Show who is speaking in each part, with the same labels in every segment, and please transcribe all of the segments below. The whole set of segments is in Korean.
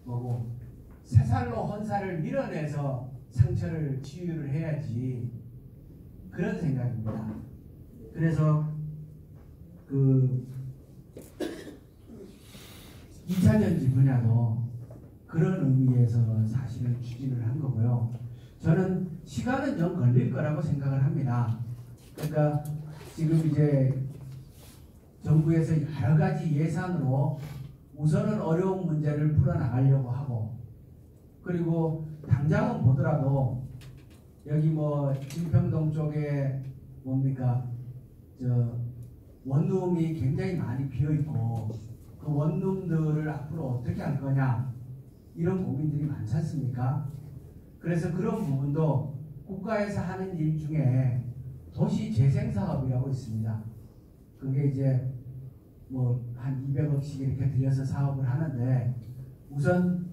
Speaker 1: 뭐고 새살로 헌살을 밀어내서 상처를 치유를 해야지, 그런 생각입니다. 그래서 그 2차 전지 분야도 그런 의미에서 사실은 추진을 한 거고요. 저는 시간은 좀 걸릴 거라고 생각을 합니다. 그러니까 지금 이제 정부에서 여러 가지 예산으로 우선은 어려운 문제를 풀어나가려고 하고, 그리고 당장은 보더라도 여기 뭐 진평동 쪽에 뭡니까 저 원룸이 굉장히 많이 비어있고 그 원룸들을 앞으로 어떻게 할 거냐, 이런 고민들이 많지 않습니까? 그래서 그런 부분도 국가에서 하는 일 중에 도시재생사업이라고 있습니다. 그게 이제 뭐 한 200억씩 이렇게 들여서 사업을 하는데, 우선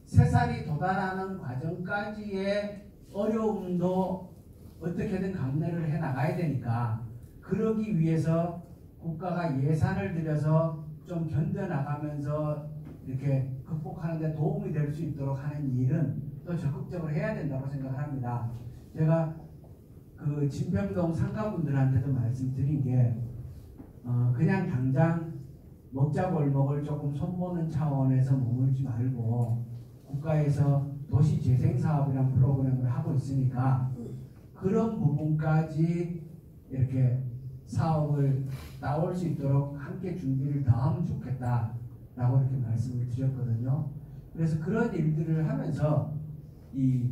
Speaker 1: 새살이 도달하는 과정까지의 어려움도 어떻게든 감내를 해 나가야 되니까, 그러기 위해서 국가가 예산을 들여서 좀 견뎌나가면서 이렇게 극복하는 데 도움이 될 수 있도록 하는 일은 또 적극적으로 해야 된다고 생각을 합니다. 제가 그 진평동 상가분들한테도 말씀드린 게 그냥 당장 먹자골목을 조금 손보는 차원에서 머물지 말고 국가에서 도시재생사업이라는 프로그램을 하고 있으니까 그런 부분까지 이렇게 사업을 나올 수 있도록 함께 준비를 더 하면 좋겠다라고 이렇게 말씀을 드렸거든요. 그래서 그런 일들을 하면서 이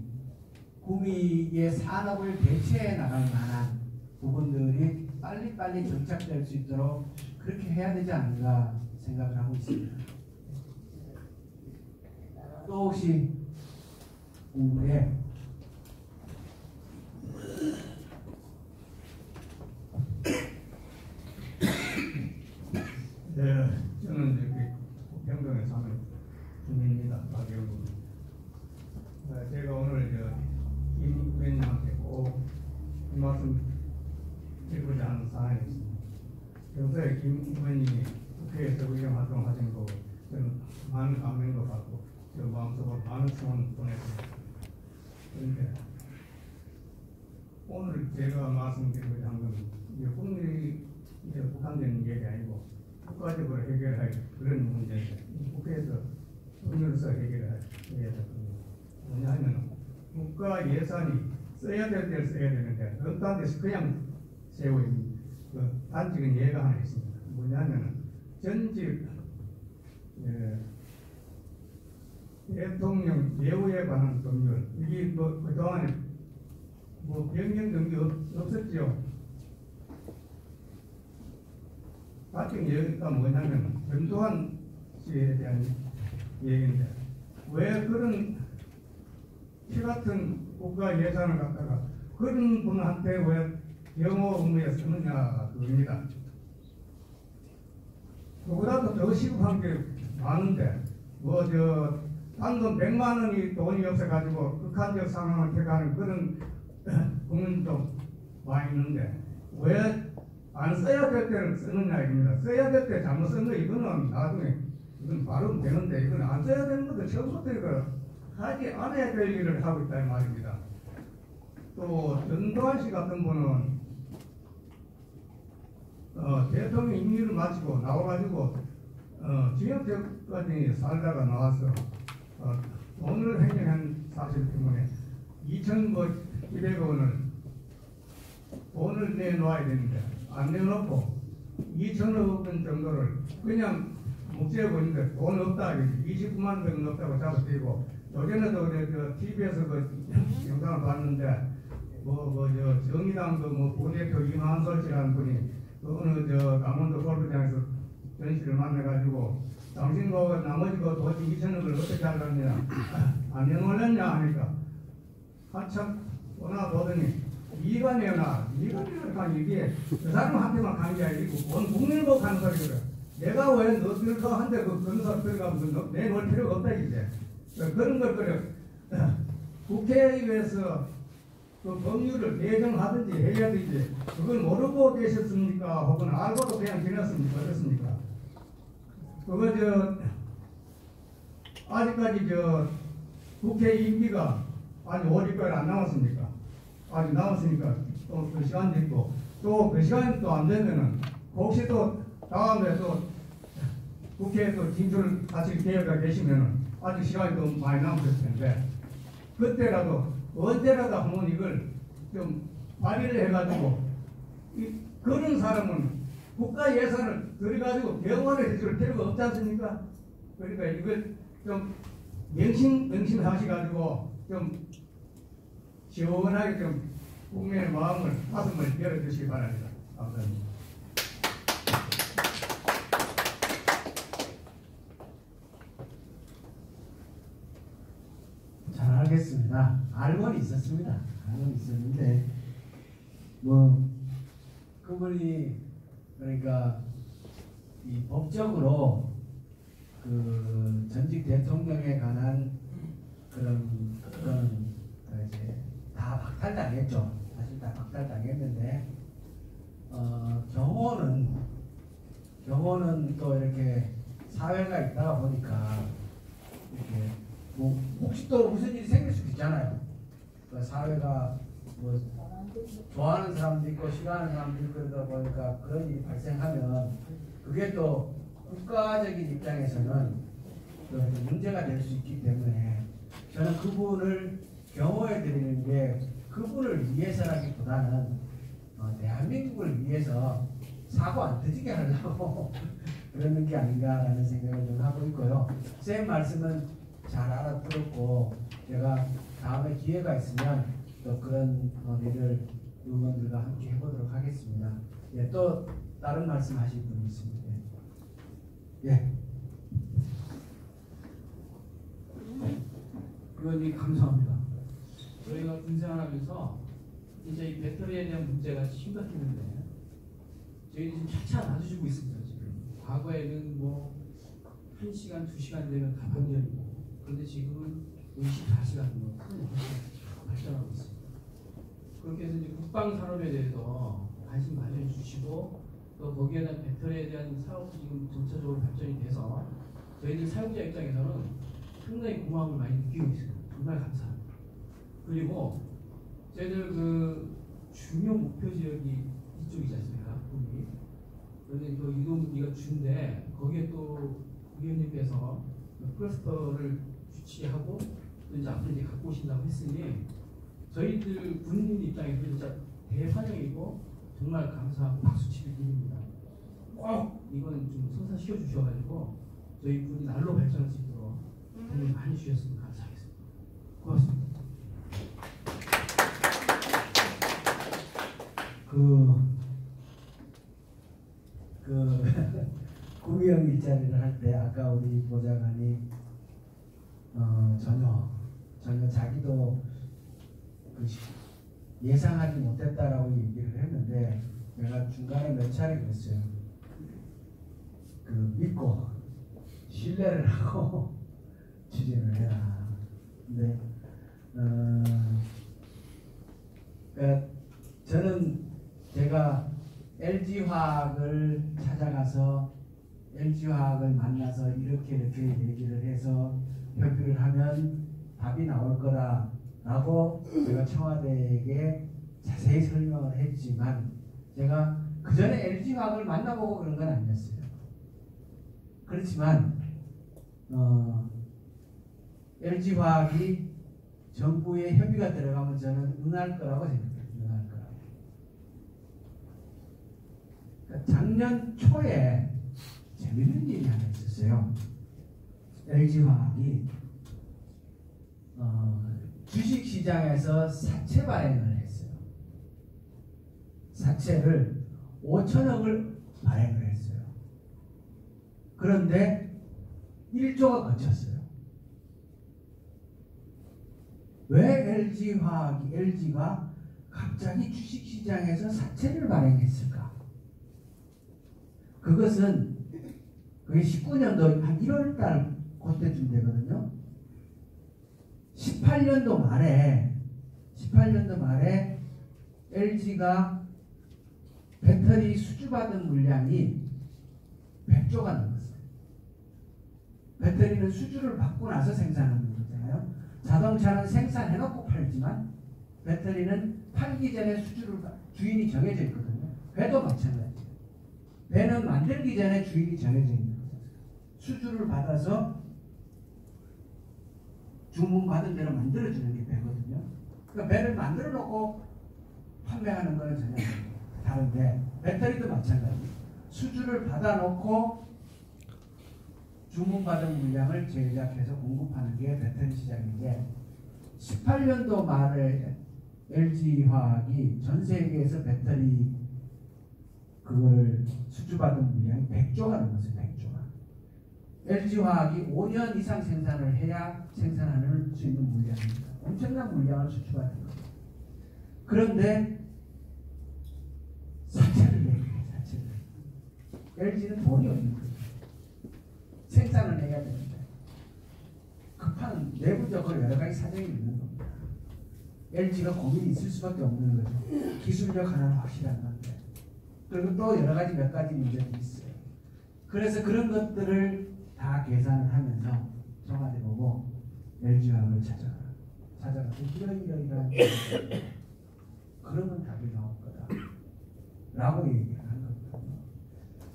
Speaker 1: 구미의 산업을 대체해 나갈 만한 부분들이 빨리빨리 정착될 수 있도록 그렇게 해야 되지 않는가 생각을 하고 있습니다. 또 혹시 네.
Speaker 2: 네, 저는 이렇게 평동에 사는 주민입니다. 박영우. 제가 오늘 김 의원님한테 꼭 이 말씀 드리고자 하는 사안이 있습니다. 평소에 김 의원님이 국회에서 의정 활동하신 거 저는 많은 감명도 받고 저 마음속으로 많은 소원 보냈습니다. 그런데 오늘 제가 말씀드리고자 하는 건 국민이 국한되는 얘기 아니고 국가적으로 해결할 그런 문제인데 국회에서 법률로서 해결해야 될 겁니다. 뭐냐면 국가 예산이 써야 될 때를 써야 되는데 어떤 데서 그냥 세워 있는 그 단적인 예가 하나 있습니다. 뭐냐면 전직 대통령 예우에 관한 법률, 이게 뭐 그동안에 뭐 변경된 게 없었죠. 같은 얘기가 뭐냐면 전두환 씨에 대한 얘기인데 왜 그런 피 같은 국가 예산을 갖다가 그런 분한테 왜 경호 업무에 쓰느냐 그겁니다. 그보다도 더 시급한 게 많은데 뭐 저 단돈 100만 원이 돈이 없어가지고 극한적 상황을 택하는 그런 국민도 많이 있는데 왜 안 써야 될 때는 쓰느냐 입니다. 써야 될 때 잘못 쓴 거 이거는 나중에 이건 바로 되는데 이건 안 써야 되는 것도 처음부터 이거 하지 않아야 될 일을 하고 있다 이 말입니다. 또 전두환 씨 같은 분은 대통령 임기를 마치고 나와가지고 지역적까지 살다가 나와서 돈을 횡령한 사실 때문에 2,200원을 돈을 내놓아야 되는데 안 내놓고 2,000억 원 정도를 그냥 묵죄하고 있는데 돈 없다 29만 원 없다고 잡아떼고 요즘에도 그 TV에서 그 영상을 봤는데 저 정의당도 뭐 부대표 이만솔씨라는 분이 어느 저 강원도 골프장에서 전씨를 만나가지고 당신과 나머지 그 도시 2,000억을 어떻게 하려느냐 안 내놓으려냐 하니까 한참 오나 보더니 이가 내놔 이게 그 사람한테만 간 게 아니고 온 국민을 보고 하는 소리거든. 내가 왜 너들한테 그 건설 들어가면 내놓을 필요가 없다 이제 그런 걸 그래 국회의회에서 그 법률을 개정하든지 해야 되지 그걸 모르고 계셨습니까? 혹은 알고도 그냥 지냈습니까? 어떻습니까? 그거 아직까지 국회 임기가 아직 5일까지 안 남았습니까? 아직 남았으니까 또 그 시간도 있고 또 그 시간이 또 안 되면은 혹시 또 다음에 또 국회에 또 진출하실 계획가 계시면은 아직 시간이 또 많이 남았을 텐데 그때라도 언제라도 한번 이걸 좀 발의를 해가지고 그런 사람은 국가 예산을 들여가지고 병원을 해줄 필요가 없지 않습니까? 그러니까 이걸 좀 명심하셔가지고 좀 시원하게 좀 국민의 마음을 가슴을 열어주시기 바랍니다. 감사합니다.
Speaker 1: 잘 알겠습니다. 알고는 있었습니다. 알고는 있었는데 뭐 그분이 그러니까 이 법적으로 그 전직 대통령에 관한 그런 이제 다 박탈당했죠. 사실 다 박탈당했는데 경호는 또 이렇게 사회가 있다가 보니까 이렇게 뭐 혹시 또 무슨 일이 생길 수도 있잖아요. 그 사회가 뭐 좋아하는 사람도 있고 싫어하는 사람도 있고 그러다 보니까 그런 일이 발생하면 그게 또 국가적인 입장에서는 또 문제가 될 수 있기 때문에 저는 그분을 경호해 드리는 게 그분을 위해서라기보다는 대한민국을 위해서 사고 안 터지게 하려고 그러는 게 아닌가라는 생각을 좀 하고 있고요. 쌤 말씀은 잘 알아들었고 제가 다음에 기회가 있으면 또 그런 일을 의원들과 함께 해보도록 하겠습니다. 예, 또 다른 말씀 하실 분이 있습니다. 예.
Speaker 3: 의원님 감사합니다. 저희가 군생활하면서 이제 이 배터리에 대한 문제가 심각했는데 저희는 지금 차차 놔주시고 있습니다. 지금 과거에는 뭐 1시간, 2시간 되면 가방열이고 그런데 지금은 24시간 뭐 발전하고 있습니다. 그렇게 해서 이제 국방 산업에 대해서 관심 가져주시고 또 거기에 대한 배터리에 대한 사업도 지금 전체적으로 발전이 돼서 저희들 사용자 입장에서는 상당히 고마움을 많이 느끼고 있습니다. 정말 감사합니다. 그리고 저희들 그 중요 목표 지역이 이쪽이지 않습니까? 거기. 그런데 그 이동기가 준데 거기에 또 의원님께서 클러스터를 주치하고 또 이제 앞으로 이제 갖고 오신다고 했으니 저희들 군인 입장에서 진짜 대환영이고 정말 감사하고 박수치는 일입니다. 꼭 이건 좀 성사시켜 주셔가지고 저희 군이 날로 발전할 수 있도록 도움을 많이 주셨으면 감사하겠습니다. 고맙습니다.
Speaker 1: 구미형 일자리를 할 때 아까 우리 보좌관이 전혀 자기도 예상하지 못했다라고 얘기를 했는데 내가 중간에 몇 차례 그랬어요. 믿고 신뢰를 하고 추진을 해라. 근데 그러니까 저는 제가 LG화학을 찾아가서 LG화학을 만나서 이렇게 얘기를 해서 협의를 하면 답이 나올 거라라고 제가 청와대에게 자세히 설명을 했지만 제가 그 전에 LG화학을 만나보고 그런 건 아니었어요. 그렇지만 LG화학이 정부의 협의가 들어가면 저는 응할 거라고 생각해요. 응할 거라고. 그러니까 작년 초에 재밌는 일이 하나 있었어요. LG화학이 주식시장에서 사채 발행을 했어요. 사채를 5천억을 발행을 했어요. 그런데 1조가 거쳤어요. 왜 LG가 갑자기 주식시장에서 사채를 발행했을까? 그게 19년도 한 1월달 그때쯤 되거든요. 18년도 말에 LG가 배터리 수주받은 물량이 100조가 넘었어요. 배터리는 수주를 받고 나서 생산하는 거잖아요. 자동차는 생산해놓고 팔지만 배터리는 팔기 전에 주인이 정해져 있거든요. 배도 마찬가지예요. 배는 만들기 전에 주인이 정해져 있는 거죠. 수주를 받아서 주문받은 대로 만들어주는 게 배거든요. 그러니까 배를 만들어 놓고 판매하는 거는 전혀 다른데 배터리도 마찬가지예요. 수주를 받아놓고 주문받은 물량을 제작해서 공급하는 게 배터리 시장인데 18년도 말에 LG화학이 전 세계에서 배터리 그걸 수주받은 물량이 100조가 넘었어요. 100조가. LG화학이 5년 이상 생산을 해야 생산할 수 있는 물량입니다. 엄청난 물량을 수주받은 거예요. 그런데 사채를 얘기해요. 사채를. LG는 돈이 없는 거예요. 생산을 해야 되는데 급한 내부적으로 여러 가지 사정이 있는 겁니다. LG가 고민이 있을 수밖에 없는 거죠. 기술력 하나는 확실한 건데 그리고 또 여러 가지 몇 가지 문제도 있어요. 그래서 그런 것들을 다 계산을 하면서 청와대 보고 LG화학을 찾아가서 이런 그러면 답이 나올 거다 라고 얘기를 한 거거든요.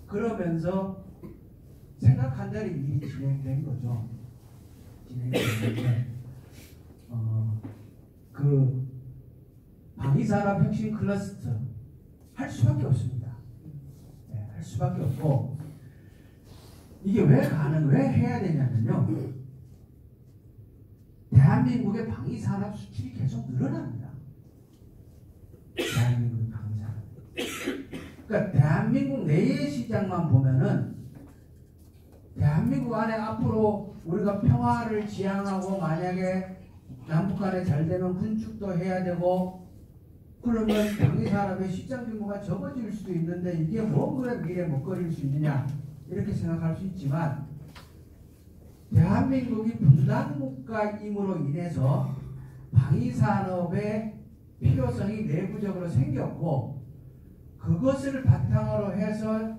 Speaker 1: 그러면서 생각한 대로 일이 진행된 거죠. 진행됐는데 그 방위산업 혁신 클러스터 할 수밖에 없습니다. 네, 할 수밖에 없고 이게 왜 해야 되냐면요. 대한민국의 방위산업 수출이 계속 늘어납니다. 대한민국의 방위산업. 그러니까 대한민국 내의 시장만 보면은 대한민국 안에 앞으로 우리가 평화를 지향하고 만약에 남북 간에 잘 되면 군축도 해야 되고 그러면 방위산업의 시장 규모가 적어질 수도 있는데 이게 뭐 그래 미래 먹거리일 수 있느냐 이렇게 생각할 수 있지만 대한민국이 분단국가임으로 인해서 방위산업의 필요성이 내부적으로 생겼고 그것을 바탕으로 해서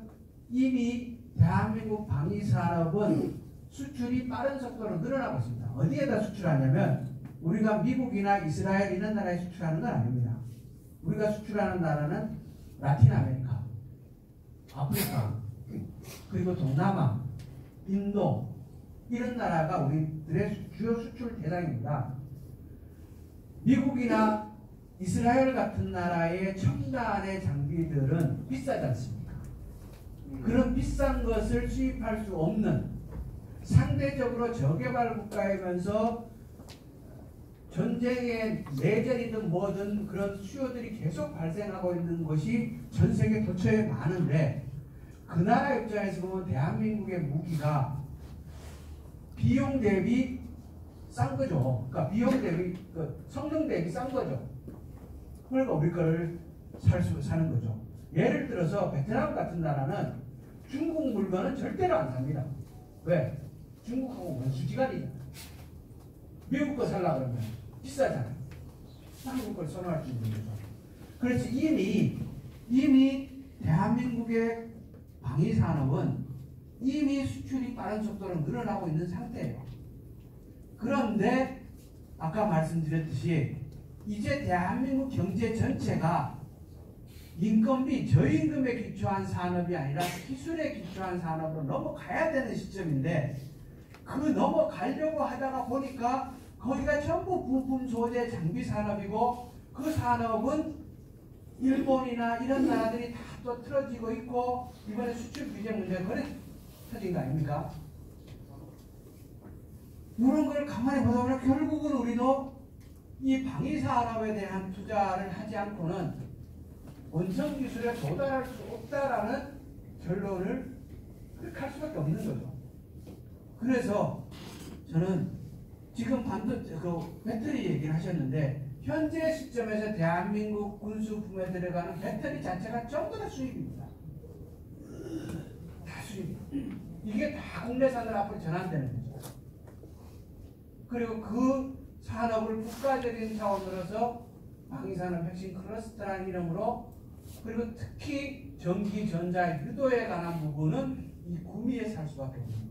Speaker 1: 이미 대한민국 방위산업은 수출이 빠른 속도로 늘어나고 있습니다. 어디에다 수출하냐면 우리가 미국이나 이스라엘 이런 나라에 수출하는 건 아닙니다. 우리가 수출하는 나라는 라틴 아메리카, 아프리카, 그리고 동남아, 인도 이런 나라가 우리들의 주요 수출 대상입니다. 미국이나 이스라엘 같은 나라의 첨단의 장비들은 비싸지 않습니까? 그런 비싼 것을 수입할 수 없는 상대적으로 저개발 국가이면서 전쟁의 내전이든 뭐든 그런 수요들이 계속 발생하고 있는 것이 전 세계 도처에 많은데 그 나라 입장에서 보면 대한민국의 무기가 비용 대비 싼 거죠. 그러니까 비용 대비 성능 대비 싼 거죠. 그러니까 우리 걸 사는 거죠. 예를 들어서 베트남 같은 나라는 중국 물건은 절대로 안 삽니다. 왜? 중국하고 원수지간이잖아요. 미국 거 살라 그러면 비싸잖아요. 한국 걸 선호할 수 있는 거죠. 그래서 이미 대한민국의 방위산업은 이미 수출이 빠른 속도로 늘어나고 있는 상태예요. 그런데 아까 말씀드렸듯이 이제 대한민국 경제 전체가 인건비, 저임금에 기초한 산업이 아니라 기술에 기초한 산업으로 넘어가야 되는 시점인데 그 넘어가려고 하다가 보니까 거기가 전부 부품 소재 장비 산업이고 그 산업은 일본이나 이런 나라들이 다 또 틀어지고 있고 이번에 수출 규제 문제가 그래 터진 거 아닙니까? 이런 걸 가만히 보다 보면 결국은 우리도 이 방위산업에 대한 투자를 하지 않고는 원천 기술에 도달할 수 없다라는 결론을 그렇게 할 수밖에 없는 거죠. 그래서 저는 지금 배터리 얘기를 하셨는데 현재 시점에서 대한민국 군수품에 들어가는 배터리 자체가 전부 다 수입입니다. 다 수입. 이게 다 국내산으로 앞으로 전환되는 거죠. 그리고 그 산업을 국가적인 차원으로서 방위산업 혁신 클러스터라는 이름으로 그리고 특히 전기, 전자, 유도에 관한 부분은 이 구미에 살 수밖에 없는 거예요.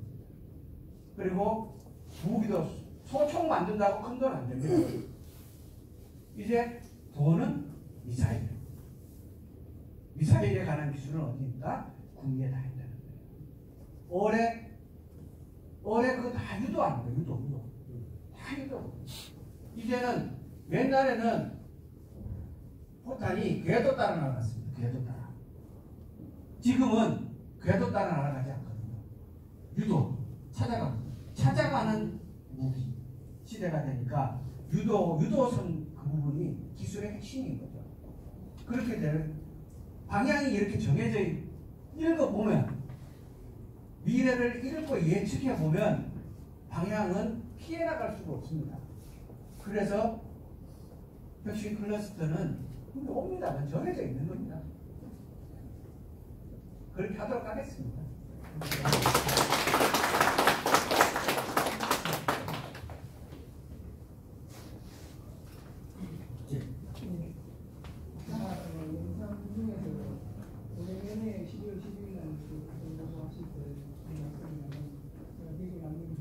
Speaker 1: 그리고 무기도 소총 만든다고 큰 돈 안 됩니다. 이제 돈은 미사일. 미사일에 관한 기술은 어디 있다? 국내에 다 있다는 거예요. 올해 그거 다 유도합니다. 유도. 다 유도. 이제는 옛날에는 포탄이 궤도 따라 날아갔습니다. 궤도 따라. 지금은 궤도 따라 날아가지 않거든요. 유도. 찾아가는 무기 시대가 되니까 유도선 그 부분이 기술의 핵심인 거죠. 그렇게 되는 방향이 이렇게 정해져 읽어보면 미래를 읽고 예측해보면 방향은 피해나갈 수가 없습니다. 그래서 혁신 클러스터는 옵니다. 정해져 있는 겁니다. 그렇게 하도록 하겠습니다.
Speaker 4: 영상 중에서 올해내 12월 12일 날 정부 하실 때 기억이 남는데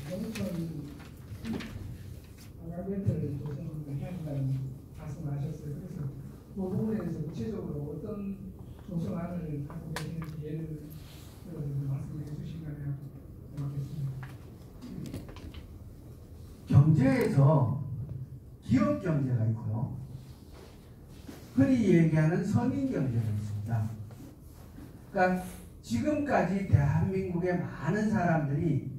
Speaker 4: 농촌 아가멘트를 조성을 해야 한다는 말씀하셨어요. 그래서 그 부분에 대해서 구체적으로 어떤 조성안을 갖고 계시는지 예를 들어서 말씀해 주시면 고맙겠습니다.
Speaker 1: 경제에서 기업 경제가 있고요. 흔히 얘기하는 서민 경제가 있습니다. 그러니까 지금까지 대한민국의 많은 사람들이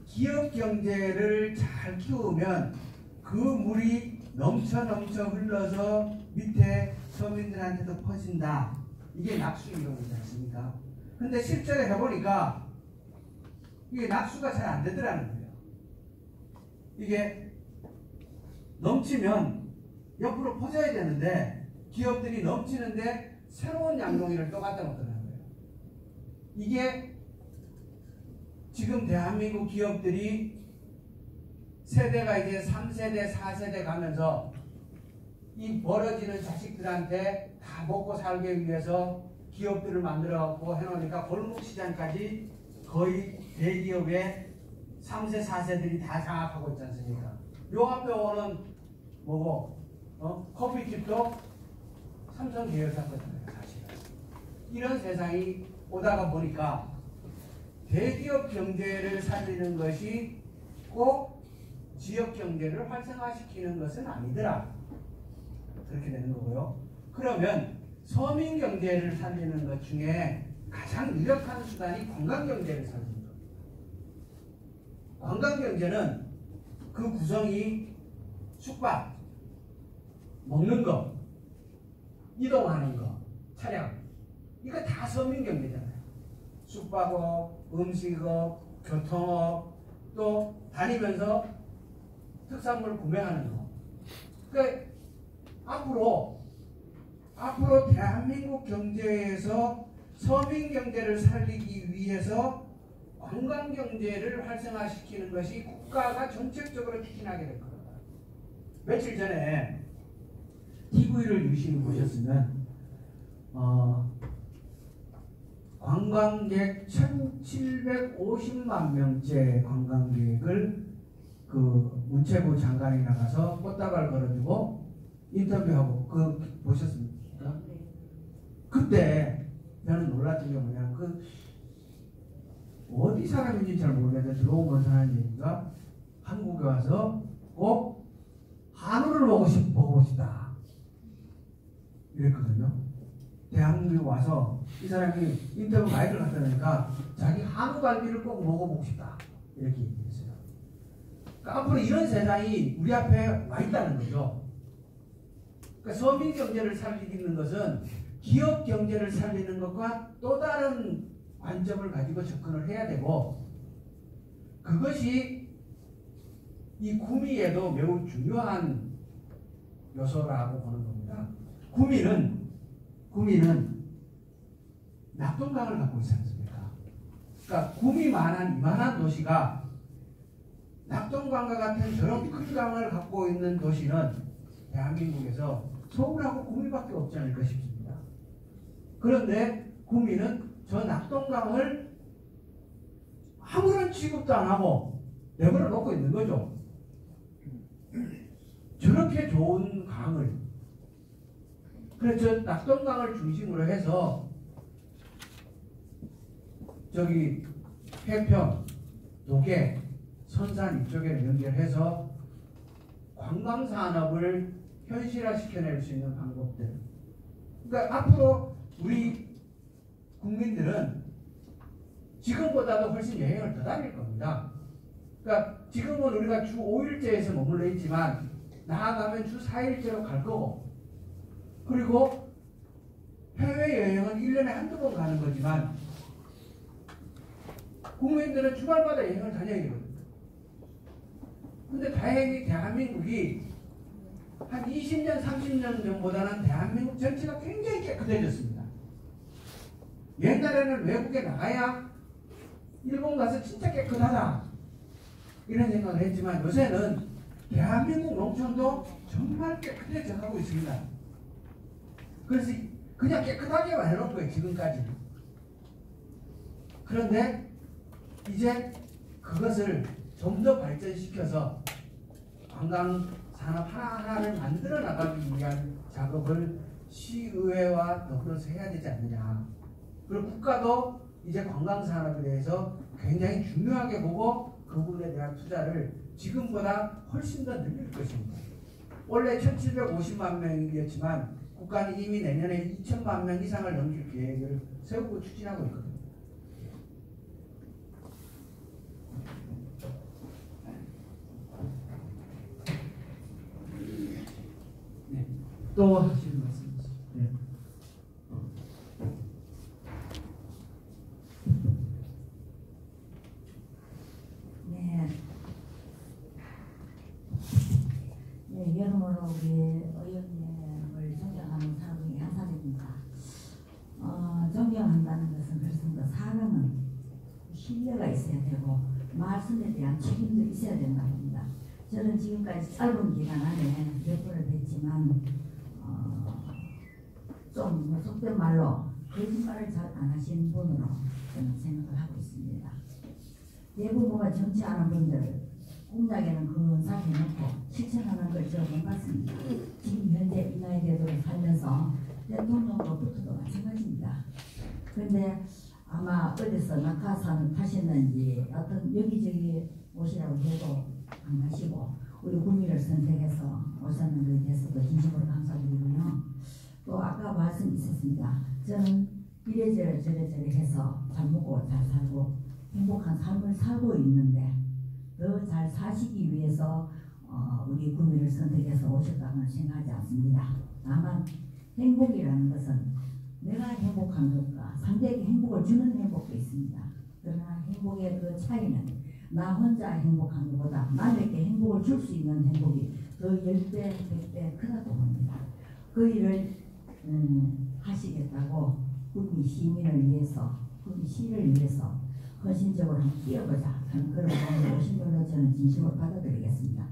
Speaker 1: 기업 경제를 잘 키우면 그 물이 넘쳐 흘러서 밑에 서민들한테도 퍼진다. 이게 낙수 이론이지 않습니까? 근데 실제로 해보니까 이게 낙수가 잘 안 되더라는 거예요. 이게 넘치면 옆으로 퍼져야 되는데 기업들이 넘치는데 새로운 양동이를 또 갖다 놓더라는 거예요. 이게 지금 대한민국 기업들이 세대가 이제 3세대, 4세대 가면서 이 벌어지는 자식들한테 다 먹고 살기 위해서 기업들을 만들어갖고 해놓으니까 골목시장까지 거의 대기업의 3세, 4세들이 다 장악하고 있지 않습니까? 요 앞에 오는 뭐고 커피집도 삼성 계열사거든요. 사실은. 이런 세상이 오다가 보니까 대기업 경제를 살리는 것이 꼭 지역 경제를 활성화시키는 것은 아니더라. 그렇게 되는 거고요. 그러면 서민 경제를 살리는 것 중에 가장 유력한 수단이 관광 경제를 살리는 거예요. 관광 경제는 그 구성이 숙박, 먹는 거, 이동하는 거, 차량, 이거 다 서민 경제잖아요. 숙박업, 음식업, 교통업, 또 다니면서 특산물 구매하는 거. 그러니까 앞으로 대한민국 경제에서 서민 경제를 살리기 위해서 관광 경제를 활성화시키는 것이 국가가 전체적으로 추진하게 될 겁니다. 며칠 전에 TV를 유심히 보셨으면 관광객 1750만 명째 관광객을 그 문체부 장관이 나가서 꽃다발 걸어주고 인터뷰하고 그 보셨습니까? 그때 저는 놀랐던 게 뭐냐, 그 어디 사람인지 잘 모르겠는데 들어오면 하는 얘기가 한국에 와서 꼭 한우를 먹어보고 싶다 이랬거든요. 대한민국에 와서 이 사람이 인터뷰 마이크를 갖다 놓으니까 자기 한우갈비를 꼭 먹어보고 싶다 이렇게 얘기했어요. 그러니까 앞으로 이런 세상이 우리 앞에 와 있다는 거죠. 그러니까 서민 경제를 살리는 것은 기업 경제를 살리는 것과 또 다른 관점을 가지고 접근을 해야 되고, 그것이 이 구미에도 매우 중요한 요소라고 보는 겁니다. 구미는 낙동강을 갖고 있지 않습니까? 그러니까 구미만한 이만한 도시가 낙동강과 같은 저런 큰 강을 갖고 있는 도시는 대한민국에서 서울하고 구미밖에 없지 않을까 싶습니다. 그런데 구미는 저 낙동강을 취급도 안 하고 내버려 놓고 있는 거죠. 저렇게 좋은 강을, 그래서 낙동강을 중심으로 해서 저기 해평, 도계, 선산 이쪽에 연결해서 관광산업을 현실화시켜낼 수 있는 방법들. 그러니까 앞으로 우리 국민들은 지금보다도 훨씬 여행을 더 다닐 겁니다. 그러니까 지금은 우리가 주 5일째에서 머물러 있지만 나아가면 주 4일째로 갈 거고, 그리고 해외여행은 1년에 한두 번 가는 거지만 국민들은 주말마다 여행을 다녀야 되거든요. 근데 다행히 대한민국이 한 20년, 30년 전보다는 대한민국 전체가 굉장히 깨끗해졌습니다. 옛날에는 외국에 나가야 일본 가서 진짜 깨끗하다 이런 생각을 했지만 요새는 대한민국 농촌도 정말 깨끗해져 가고 있습니다. 그래서 그냥 깨끗하게만 해놓은 거예요, 지금까지. 그런데 이제 그것을 좀 더 발전시켜서 관광산업 하나하나를 만들어 나가기 위한 작업을 시의회와 더불어서 해야 되지 않느냐. 그리고 국가도 이제 관광산업에 대해서 굉장히 중요하게 보고 그 부분에 대한 투자를 지금보다 훨씬 더 늘릴 것입니다. 원래 1750만 명이었지만 국가는 이미 내년에 2000만 명 이상을 넘길 계획을 세우고 추진하고 있거든요.
Speaker 3: 네. 또 하시는 말씀 있으세요?
Speaker 1: 네.
Speaker 5: 네, 여러모로 우리 의원님을 존경하는 사람 중에 한 사람입니다. 존경한다는 것은 그렇습니다. 사람은 신뢰가 있어야 되고 말씀에 대한 책임도 있어야 된다고 합니다. 저는 지금까지 짧은 기간 안에 몇 번을 뵀지만 좀 속된 말로 거짓말을 잘 안 하시는 분으로 저는 생각을 하고 있습니다. 대부분가 정치하는 분들 공약에는 근사하게 놓고 실천하는 걸 제가 못 봤습니다. 지금 현재 이 나이 대도를 살면서 대통령으로부터도 마찬가지입니다. 그런데 아마 어디서 낙하산을 타셨는지 어떤 여기저기 오시라고 해도 안 가시고 우리 국민을 선택해서 오셨는 것에 대해서도 진심으로 감사드리고요. 또 아까 말씀 있었습니다. 저는 이래저래 저래저래 해서 잘 먹고 잘 살고 행복한 삶을 살고 있는데 더 잘 사시기 위해서 우리 국민을 선택해서 오셨다고는 생각하지 않습니다. 다만 행복이라는 것은 내가 행복한 것과 상대에게 행복을 주는 행복도 있습니다. 그러나 행복의 그 차이는 나 혼자 행복한 것보다 남에게 행복을 줄 수 있는 행복이 더 10배, 100배 크다고 봅니다. 그 일을 하시겠다고 국민 시민을 위해서, 국민 시를 위해서 헌신적으로 한번 뛰어보자 하는 그런 마음으로 오신 걸로 저는 진심으로 받아들이겠습니다.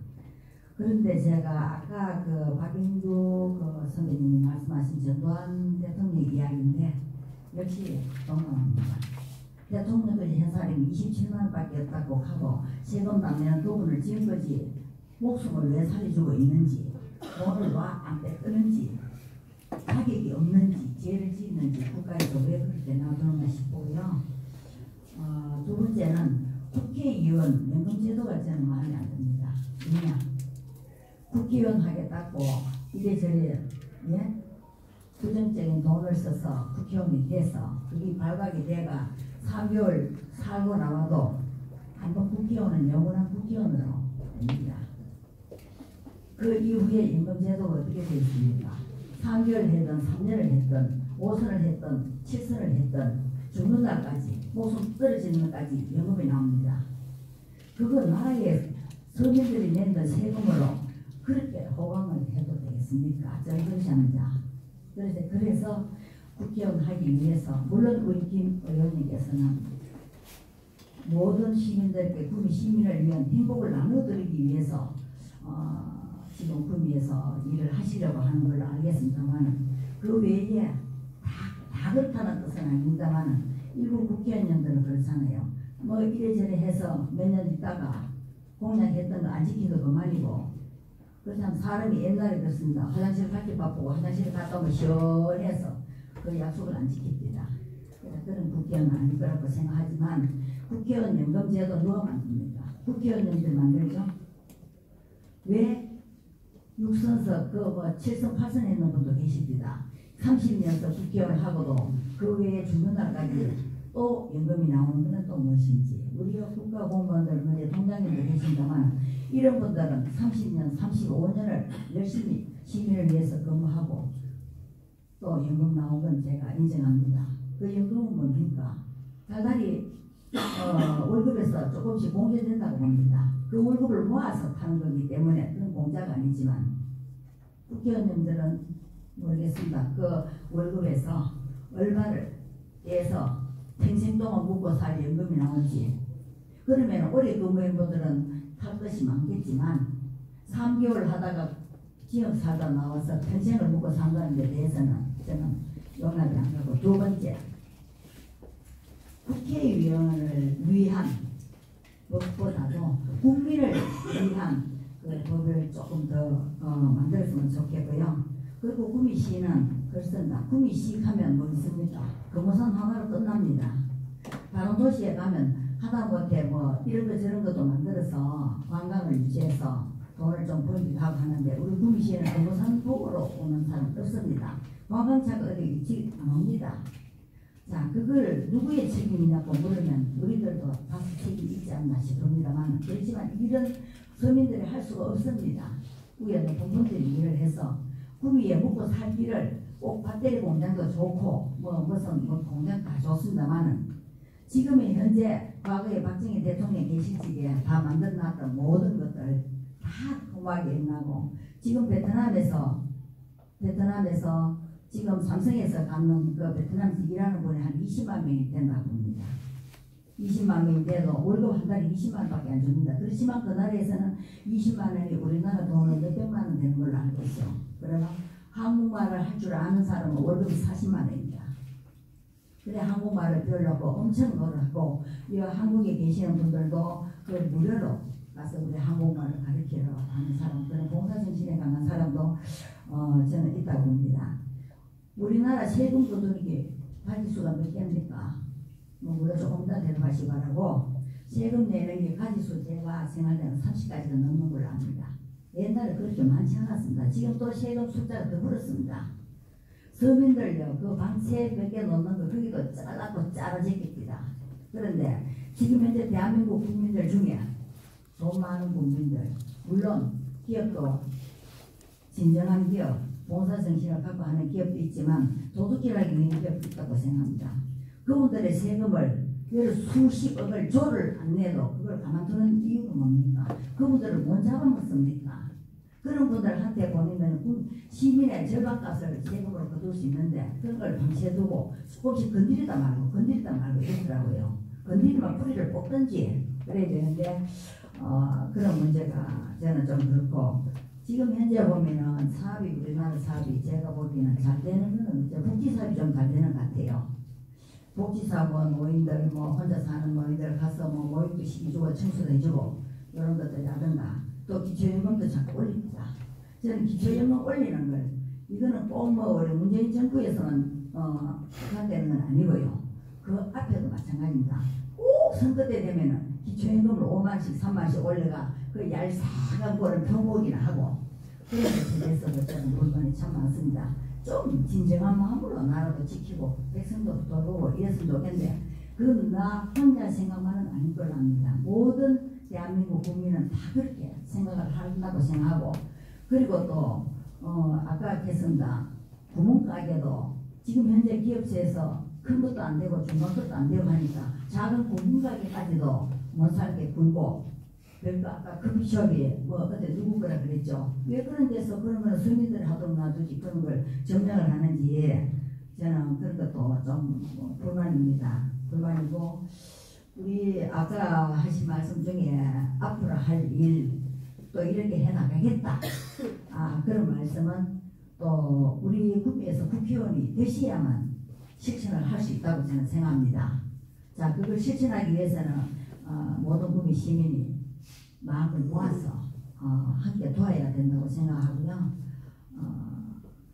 Speaker 5: 그런데 제가 아까 그 박인주 그 선배님이 말씀하신 전두환 대통령 이야기인데 역시 동감합니다. 대통령까지 현사람이 27만 원밖에 없다고 하고 세금 남매는 도분을 지금까지 목숨을 왜 살려주고 있는지 돈을 와 안 뺏기는지 자격이 없는지 죄를 짓는지 국가에서 왜 그렇게 놔두는가 싶고요. 두 번째는 국회의원 연금제도가 저는 마음에 안 듭니다. 왜냐? 국회의원 하겠다고 이래저래 부정적인 돈을 써서 국회의원이 돼서 그게 발각이 돼가 3개월 살고 나와도 한번 국회의원은 영원한 국회의원으로 됩니다. 그 이후에 연금제도가 어떻게 되어 있습니까? 3개월 했든 3년을 했든 5선을 했든 7선을 했든 죽는 날까지 목숨 떨어지는 날까지 연금이 나옵니다. 그거 나라의 서민들이 낸던 세금으로 그렇게 호강을 해도 되겠습니까? 저는 그렇지 않습니다. 그래서 국회의원 하기 위해서 물론 우리 김 의원님께서는 모든 시민들께 국민 시민을 위한 행복을 나눠드리기 위해서 지금 구미에서 일을 하시려고 하는 걸로 알겠습니다만 그 외에 다 그렇다는 뜻은 아닙니다만 일부 국회의원님들은 그렇잖아요. 뭐 이래저래 해서 몇 년 있다가 공약했던 거 안 지킨 거 그만이고 그렇다면 사람이 옛날에 그렇습니다. 화장실 갈길 바쁘고 화장실에 갔다 오면 시원해서 그 약속을 안 지킵니다. 그래서 그런 국회의원은 아닐 거라고 생각하지만 국회의원 연금제도 누가 만듭니까? 국회의원님들 만들죠? 왜? 6선석 그뭐 7선 8선 했는 분도 계십니다. 30년서 국회의원을 하고도 그 외에 죽는 날까지 또 연금이 나오는 것은 또 무엇인지 우리가 국가공무원들 뭐 통장님도 계신다만 이런 분들은 30년 35년을 열심히 시민을 위해서 근무하고 또 연금 나온 건 제가 인정합니다. 그 연금은 뭡니까? 달달이 월급에서 조금씩 공제된다고 봅니다. 그 월급을 모아서 타는 거기 때문에 그런 공짜가 아니지만 국회의원님들은 모르겠습니다. 그 월급에서 얼마를 떼서 평생 동안 묵고 살 연금이 나오지. 그러면 오래 근무한 분들은 탈 것이 많겠지만 3개월 하다가 지역 살다 나와서 평생을 묵고 산다는 데 대해서는 저는 용납이 안 가고 두 번째 국회의원을 위한 법보다도 국민을 위한 그 법을 조금 더 만들었으면 좋겠고요. 그리고 구미시는 그렇습니다. 구미시 하면 뭐 있습니까? 금호산 하나로 끝납니다. 다른 도시에 가면 하다못해 뭐 이런 거 저런 것도 만들어서 관광을 유치해서 돈을 좀 벌기도 하고 하는데 우리 구미시에는 금호산 보고로 오는 사람 없습니다. 관광차가 어디 유치 안 옵니다. 자, 그걸 누구의 책임이냐고 물으면 우리들도 다수 책임이 있지 않나 싶습니다만 그렇지만 이런 서민들이 할 수가 없습니다. 위에 높은 분들이 일을 해서 구미에 묵고 살기를 꼭 배터리 공장도 좋고 무슨 공장 다 좋습니다만은 지금의 현재 과거에 박정희 대통령 계실 시기에 다 만들어놨던 모든 것들 다 허무하게 일어나고 지금 베트남에서 지금 삼성에서 갖는 그 베트남에서 일하는 분이 한 20만 명이 된다고 봅니다. 20만 명이 돼도 월급 한 달에 20만 원밖에 안 줍니다. 그렇지만 그 나라에서는 20만 원이 우리나라 돈으로 몇백만 원 되는 걸로 알고 있어. 그래서 한국말을 할 줄 아는 사람은 월급이 40만 원입니다. 그래 한국말을 배우려고 엄청 노력하고 이 한국에 계시는 분들도 그 무료로 가서 우리 한국말을 가르치러 하는 사람 그런 봉사정신에 강한 사람도 저는 있다고 봅니다. 우리나라 세금 거두기 가지수가 몇 개입니까? 물론 조금 더 대답하시 바라고 세금 내는 게 가지수 제가 생활되는 30가지가 넘는 걸로 압니다. 옛날에 그렇게 많지 않았습니다. 지금 또 세금 숫자가 더 불었습니다. 서민들요 그 방세 몇 개 넣는 거 거기도 잘라고 짜라지겠습니다. 그런데 지금 현재 대한민국 국민들 중에 돈 많은 국민들 물론 기업도 진정한 기업 봉사정신을 갖고 하는 기업도 있지만 도둑질하기 위한 기업도 있다고 생각합니다. 그분들의 세금을 수십억을 조를 안 내도 그걸 가만두는 이유가 뭡니까? 그분들을 못 잡아먹습니까? 그런 분들한테 보내면 시민의 절반값을 세금으로 거둘 수 있는데 그런 걸 방치해두고 조금씩 건드리다 말고 이러더라고요. 건드리면 뿌리를 뽑든지 그래야 되는데 그런 문제가 저는 좀 그렇고 지금 현재 보면은 사업이 우리나라 사업이 제가 보기에는 잘 되는 거는 복지 사업이 좀 잘 되는 것 같아요. 복지사원 노인들 혼자 사는 노인들 가서 모임도 시켜주고 청소도 해주고 이런 것들이라든가 또 기초연금도 자꾸 올립니다. 저는 기초연금 올리는 걸 이거는 꼭 우리 문재인 정부에서는 하는 건 아니고요. 그 앞에도 마찬가지입니다. 꼭 선거 때 되면은 기초연금을 5만씩 3만씩 올려가 그 얄쌍한 거를 편곡이나 하고 그런 것에 대해서도 저는 물건이 참 많습니다. 좀 진정한 마음으로 나라도 지키고 백성도 돌보고 이랬으면 좋겠는데 그건 나 혼자 생각만은 아닌 걸로 압니다. 모든 대한민국 국민은 다 그렇게 생각을 한다고 생각하고 그리고 또 아까 했습니다. 구멍가게도 지금 현재 기업체에서 큰 것도 안 되고 중간 것도 안 되고 하니까 작은 구멍가게까지도 못 살게 굴고 그러니까 아까 커피숍이 어때 누구 거라 그랬죠. 왜 그런 데서 그런 걸 서민들이 하도록 놔두지 그런 걸 점령을 하는지 저는 그런 것도 좀 불만입니다. 불만이고 우리 아까 하신 말씀 중에 앞으로 할 일 또 이렇게 해나가겠다. 그런 말씀은 또 우리 구미에서 국회의원이 되셔야만 실천을 할 수 있다고 저는 생각합니다. 자, 그걸 실천하기 위해서는 모든 국민 시민이 마음을 모아서 함께 도와야 된다고 생각하고요.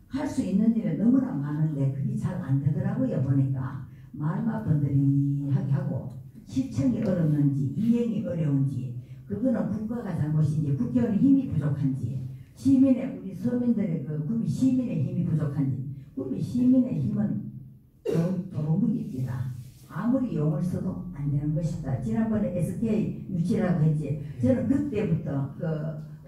Speaker 5: 할 수 있는 일은 너무나 많은데 그게 잘 안 되더라고요. 보니까 말만 번들이하게 하고 실천이 어렵는지 이행이 어려운지 그거는 국가가 잘못인지 국회의원의 힘이 부족한지 시민의 우리 서민들의 그 국민 시민의 힘이 부족한지 국민 시민의 힘은 도루묵입니다. 아무리 용을 써도 안 되는 것이다. 지난번에 SK 유치라고 했지. 저는 그때부터 그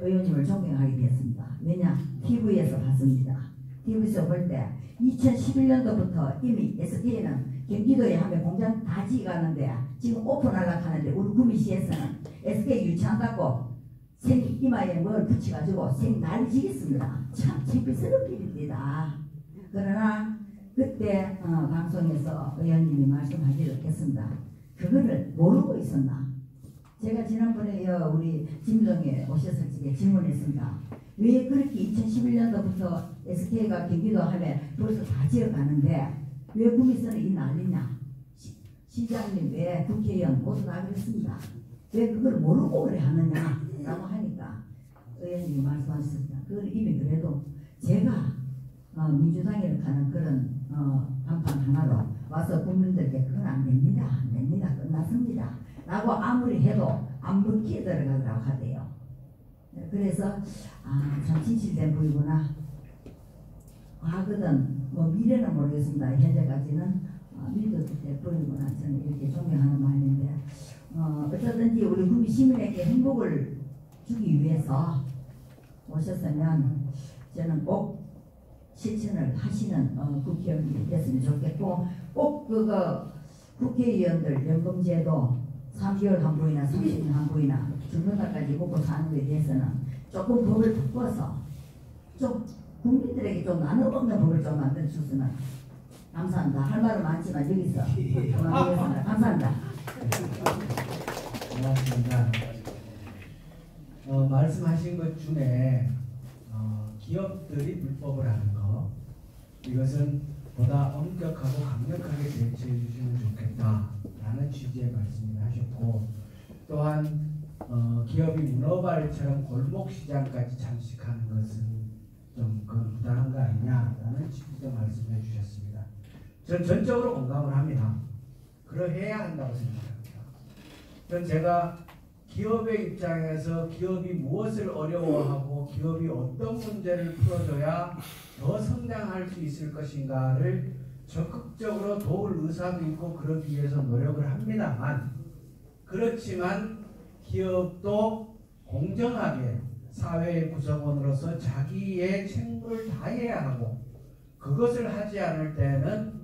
Speaker 5: 의원님을 존경하게 됐습니다. 왜냐? TV에서 봤습니다. TV에서 볼 때 2011년도부터 이미 SK는 경기도에 하면 공장 다 지어가는데 지금 오픈하려고 하는데 우리 구미시에서는 SK 유치한다고 생 이마에 뭘 붙여가지고 생 난리지겠습니다. 참 창피스러운 일입니다. 그러나 그때 방송에서 의원님이 말씀하기를 했습니다. 그거를 모르고 있었나? 제가 지난번에 우리 진동에 오셨을 적에 질문했습니다. 왜 그렇게 2011년도부터 SK가 경기도 하면 벌써 다 지어가는데 왜 구미서는 이 난리냐? 시장님 왜 국회의원 모두 다 그랬습니다. 왜 그걸 모르고 그래 하느냐라고 하니까 의원님이 말씀하셨습니다. 그걸 이미 그래도 제가 민주당이라고 하는 그런 간판 하나로 와서 국민들께 그건 안 됩니다. 안 됩니다. 끝났습니다. 라고 아무리 해도 안 먹기에 들어가더라고 하대요. 그래서 참 진실된 분이구나. 과거든 뭐 미래는 모르겠습니다. 현재까지는 믿어도 될 분이구나. 저는 이렇게 존경하는 마음인데 어쩌든지 우리 국민 시민에게 행복을 주기 위해서 오셨으면 저는 꼭 실천을 하시는 국회의원이 됐으면 좋겠고 꼭 그거 국회의원들 연금제도 3개월 한 번이나 30년 한 번이나 죽는 날까지 먹고 사는 것에 대해서는 조금 법을 바꿔서 좀 국민들에게 좀 나눠 먹는 법을 좀 만들어 주시면 감사합니다. 할 말은 많지만 여기서 그만하겠습니다. 감사합니다.
Speaker 1: 고맙습니다. 말씀하신 것 중에 기업들이 불법을 하는 거 이것은 보다 엄격하고 강력하게 대처해 주시면 좋겠다라는 취지의 말씀을 하셨고 또한 기업이 문어발처럼 골목시장까지 잠식하는 것은 좀 그건 부당한 거 아니냐라는 취지의 말씀을 해주셨습니다. 저는 전적으로 공감을 합니다. 그러해야 한다고 생각합니다. 그건 제가 기업의 입장에서 기업이 무엇을 어려워하고 기업이 어떤 문제를 풀어줘야 더 성장할 수 있을 것인가를 적극적으로 도울 의사도 있고 그러기 위해서 노력을 합니다만 그렇지만 기업도 공정하게 사회의 구성원으로서 자기의 책무를 다해야 하고 그것을 하지 않을 때는